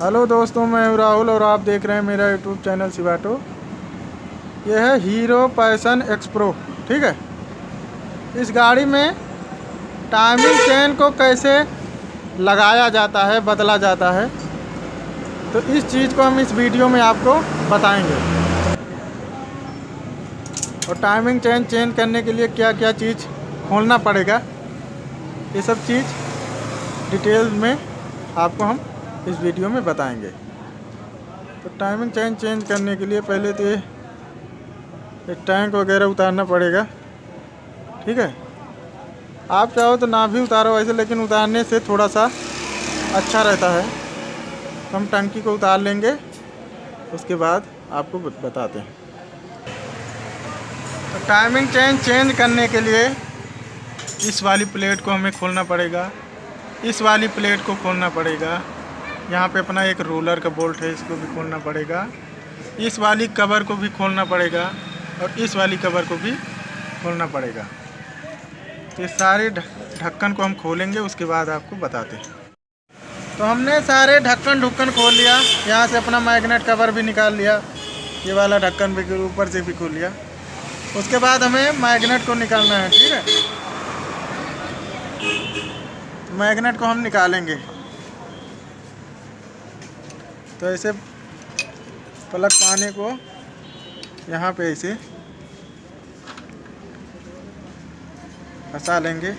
Hello दोस्तों, मैं हूं राहुल और आप देख रहे हैं मेरा यूट्यूब चैनल शिवाटो। यह है हीरो पैशन एक्सप्रो। ठीक है, इस गाड़ी में टाइमिंग चेन को कैसे लगाया जाता है, बदला जाता है, तो इस चीज़ को हम इस वीडियो में आपको बताएंगे। और टाइमिंग चेन चेंज करने के लिए क्या क्या चीज़ खोलना पड़ेगा, ये सब चीज़ डिटेल में आपको हम इस वीडियो में बताएंगे। तो टाइमिंग चेन चेंज करने के लिए पहले तो ये टैंक वगैरह उतारना पड़ेगा। ठीक है, आप चाहो तो ना भी उतारो वैसे, लेकिन उतारने से थोड़ा सा अच्छा रहता है। तो हम टंकी को उतार लेंगे, उसके बाद आपको बताते हैं। तो टाइमिंग चेन चेंज करने के लिए इस वाली प्लेट को हमें खोलना पड़ेगा, इस वाली प्लेट को खोलना पड़ेगा। यहाँ पे अपना एक रोलर का बोल्ट है, इसको भी खोलना पड़ेगा। इस वाली कवर को भी खोलना पड़ेगा और इस वाली कवर को भी खोलना पड़ेगा। तो ये सारे ढक्कन को हम खोलेंगे, उसके बाद आपको बताते हैं। तो हमने सारे ढक्कन खोल लिया। यहाँ से अपना मैग्नेट कवर भी निकाल लिया, ये वाला ढक्कन भी ऊपर से भी खोल लिया। उसके बाद हमें मैग्नेट को निकालना है। ठीक है, तो मैग्नेट को हम निकालेंगे। तो ऐसे प्लग पाने को यहाँ पे ऐसे फंसा लेंगे।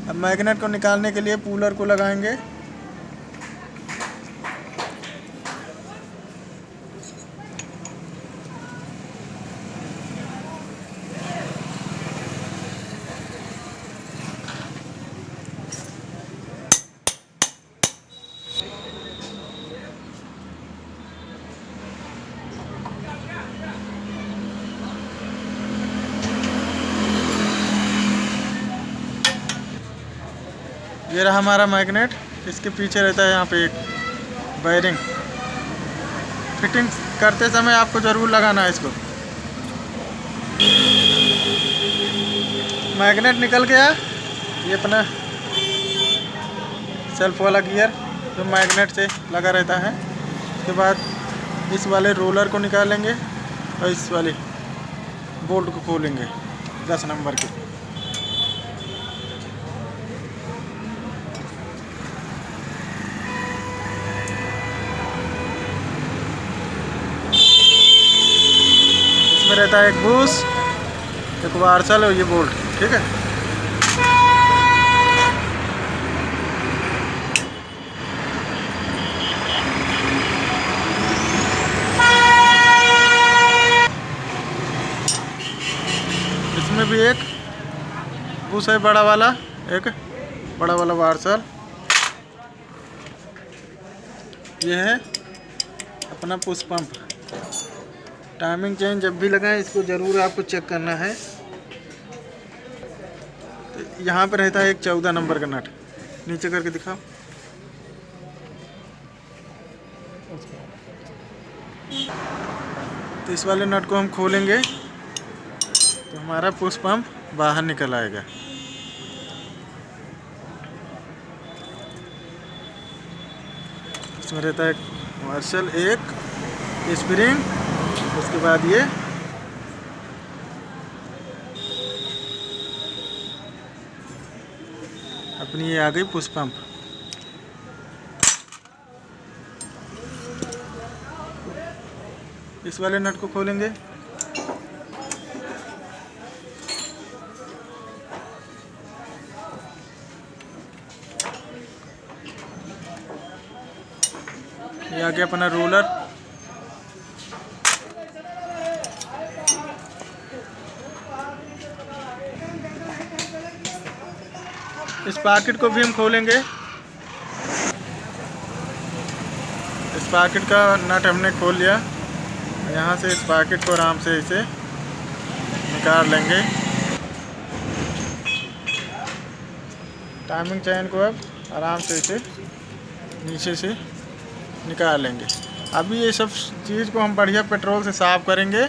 अब मैग्नेट को निकालने के लिए पुलर को लगाएंगे। ये रहा हमारा मैग्नेट। इसके पीछे रहता है यहाँ पे एक बेयरिंग। फिटिंग करते समय आपको ज़रूर लगाना है इसको। मैग्नेट निकल गया। ये अपना सेल्फ वाला गियर जो मैग्नेट से लगा रहता है। उसके बाद इस वाले रोलर को निकालेंगे और इस वाले बोल्ट को खोलेंगे 10 नंबर के। इसमें रहता है एक बूस, एक वार्सल और ये बोल्ट। ठीक है, इसमें भी एक बूस है बड़ा वाला, एक बड़ा वाला वार्सल। ये है अपना पुश पंप। टाइमिंग चेन जब भी लगाएं इसको ज़रूर आपको चेक करना है। तो यहाँ पर रहता है एक 14 नंबर का नट, नीचे करके दिखाओ। तो इस वाले नट को हम खोलेंगे तो हमारा पुश पंप बाहर निकल आएगा। इसमें रहता है एक मार्शल, एक स्प्रिंग, उसके बाद ये अपनी ये आ गई पुश पंप। इस वाले नट को खोलेंगे। ये आ गया अपना रोलर। इस पैकेट को भी हम खोलेंगे। इस पैकेट का नट हमने खोल लिया। यहाँ से इस पैकेट को आराम से इसे निकाल लेंगे। टाइमिंग चेन को अब आराम से इसे नीचे से निकाल लेंगे। अभी ये सब चीज़ को हम बढ़िया पेट्रोल से साफ़ करेंगे,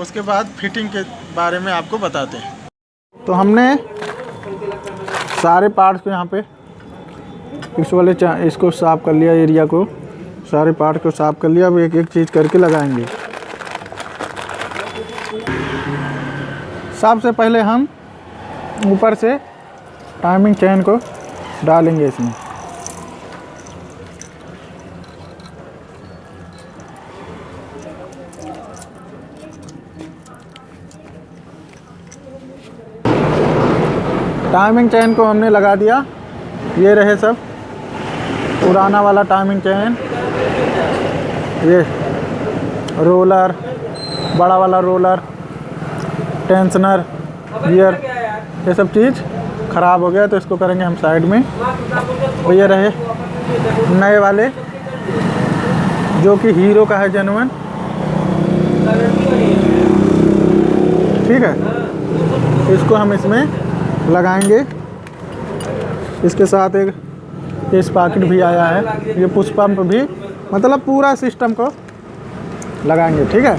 उसके बाद फिटिंग के बारे में आपको बताते हैं। तो हमने सारे पार्ट्स को यहाँ पे इसको साफ़ कर लिया, एरिया को सारे पार्ट को साफ़ कर लिया। अब एक एक चीज़ करके लगाएंगे। सबसे पहले हम ऊपर से टाइमिंग चेन को डालेंगे इसमें। टाइमिंग चेन को हमने लगा दिया। ये रहे सब पुराना वाला टाइमिंग चेन, ये रोलर, बड़ा वाला रोलर, टेंशनर, गियर, ये सब चीज़ ख़राब हो गया तो इसको करेंगे हम साइड में। और ये रहे नए वाले जो कि हीरो का है, जेन्युइन, ठीक है। इसको हम इसमें लगाएंगे। इसके साथ एक ये स्पाकेट भी आया है, ये पुश पंप भी, मतलब पूरा सिस्टम को लगाएंगे, ठीक है।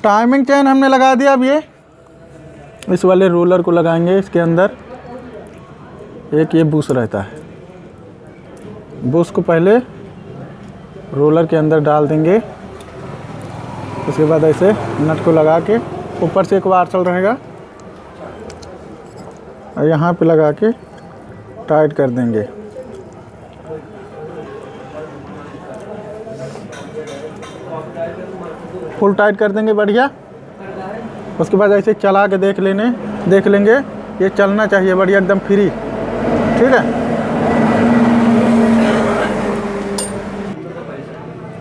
टाइमिंग चेन हमने लगा दिया। अब ये इस वाले रोलर को लगाएंगे। इसके अंदर एक ये बुश रहता है, बुश को पहले रोलर के अंदर डाल देंगे। उसके बाद ऐसे नट को लगा के ऊपर से एक वार्सल रहेगा और यहाँ पे लगा के टाइट कर देंगे। फुल टाइट कर देंगे बढ़िया। उसके बाद ऐसे चला के देख लेंगे, ये चलना चाहिए बढ़िया एकदम फ्री, ठीक है।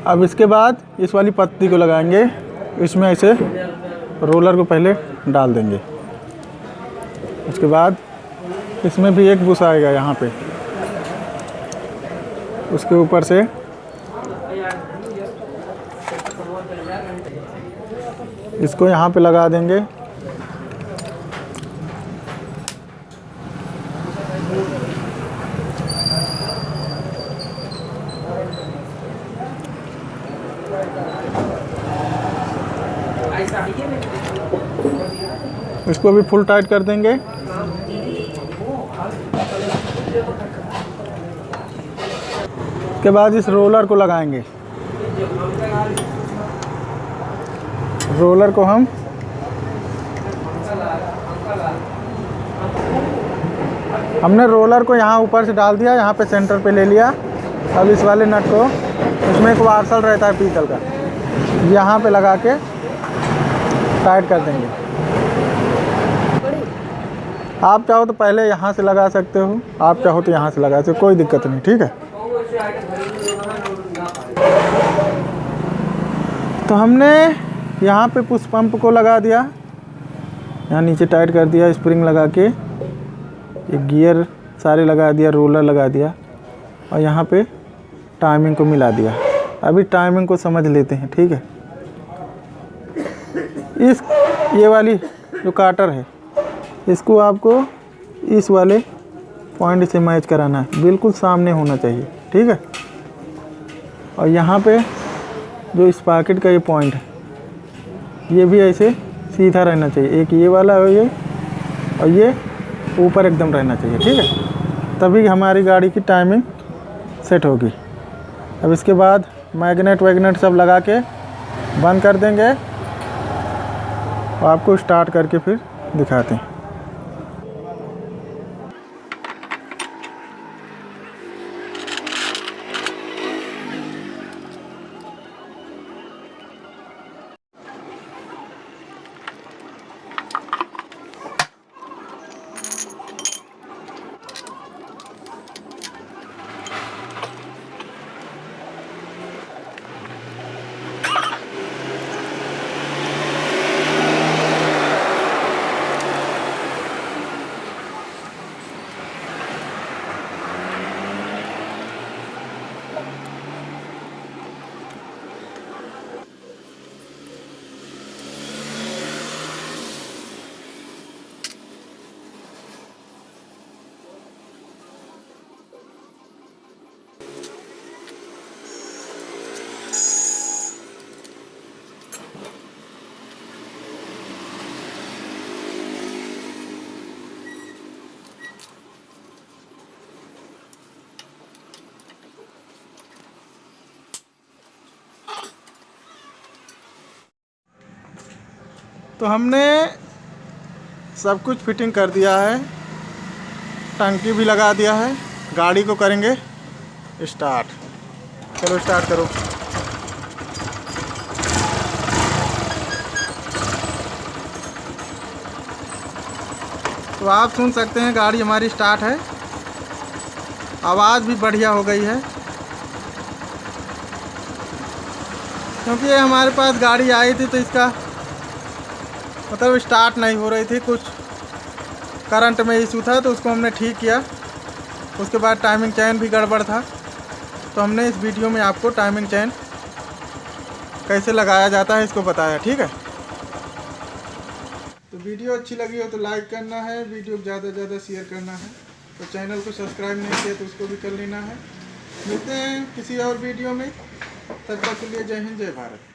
अब इसके बाद इस वाली पत्ती को लगाएंगे। इसमें ऐसे रोलर को पहले डाल देंगे। उसके बाद इसमें भी एक बुश आएगा यहाँ पे, उसके ऊपर से इसको यहाँ पे लगा देंगे। इसको भी फुल टाइट कर देंगे। उसके बाद इस रोलर को लगाएंगे। रोलर को हमने रोलर को यहाँ ऊपर से डाल दिया, यहाँ पे सेंटर पे ले लिया। अब इस वाले नट को, इसमें एक वार्सल रहता है पीतल का, यहाँ पे लगा के टाइट कर देंगे। आप चाहो तो पहले यहाँ से लगा सकते हो, आप चाहो तो यहाँ से लगा सकते हो, कोई दिक्कत नहीं, ठीक है। तो हमने यहाँ पे पुश पंप को लगा दिया, यहाँ नीचे टाइट कर दिया स्प्रिंग लगा के, एक गियर सारे लगा दिया, रोलर लगा दिया और यहाँ पे टाइमिंग को मिला दिया। अभी टाइमिंग को समझ लेते हैं, ठीक है। ये वाली जो काटर है, इसको आपको इस वाले पॉइंट से मैच कराना है, बिल्कुल सामने होना चाहिए, ठीक है। और यहाँ पे जो स्पाकेट का ये पॉइंट है, ये भी ऐसे सीधा रहना चाहिए। एक ये वाला है ये, और ये ऊपर एकदम रहना चाहिए, ठीक है। तभी हमारी गाड़ी की टाइमिंग सेट होगी। अब इसके बाद मैग्नेट वैग्नेट सब लगा के बंद कर देंगे और आपको स्टार्ट करके फिर दिखाते हैं। तो हमने सब कुछ फिटिंग कर दिया है, टंकी भी लगा दिया है। गाड़ी को करेंगे स्टार्ट। चलो स्टार्ट करो। तो आप सुन सकते हैं गाड़ी हमारी स्टार्ट है। आवाज़ भी बढ़िया हो गई है, क्योंकि ये हमारे पास गाड़ी आई थी तो इसका मतलब स्टार्ट नहीं हो रही थी, कुछ करंट में इशू था, तो उसको हमने ठीक किया। उसके बाद टाइमिंग चेन भी गड़बड़ था, तो हमने इस वीडियो में आपको टाइमिंग चेन कैसे लगाया जाता है इसको बताया। ठीक है, तो वीडियो अच्छी लगी हो तो लाइक करना है, वीडियो को ज़्यादा से ज़्यादा शेयर करना है, तो चैनल को सब्सक्राइब नहीं किया तो उसको भी कर लेना है। मिलते हैं किसी और वीडियो में, तब तक के लिए जय हिंद जय भारत।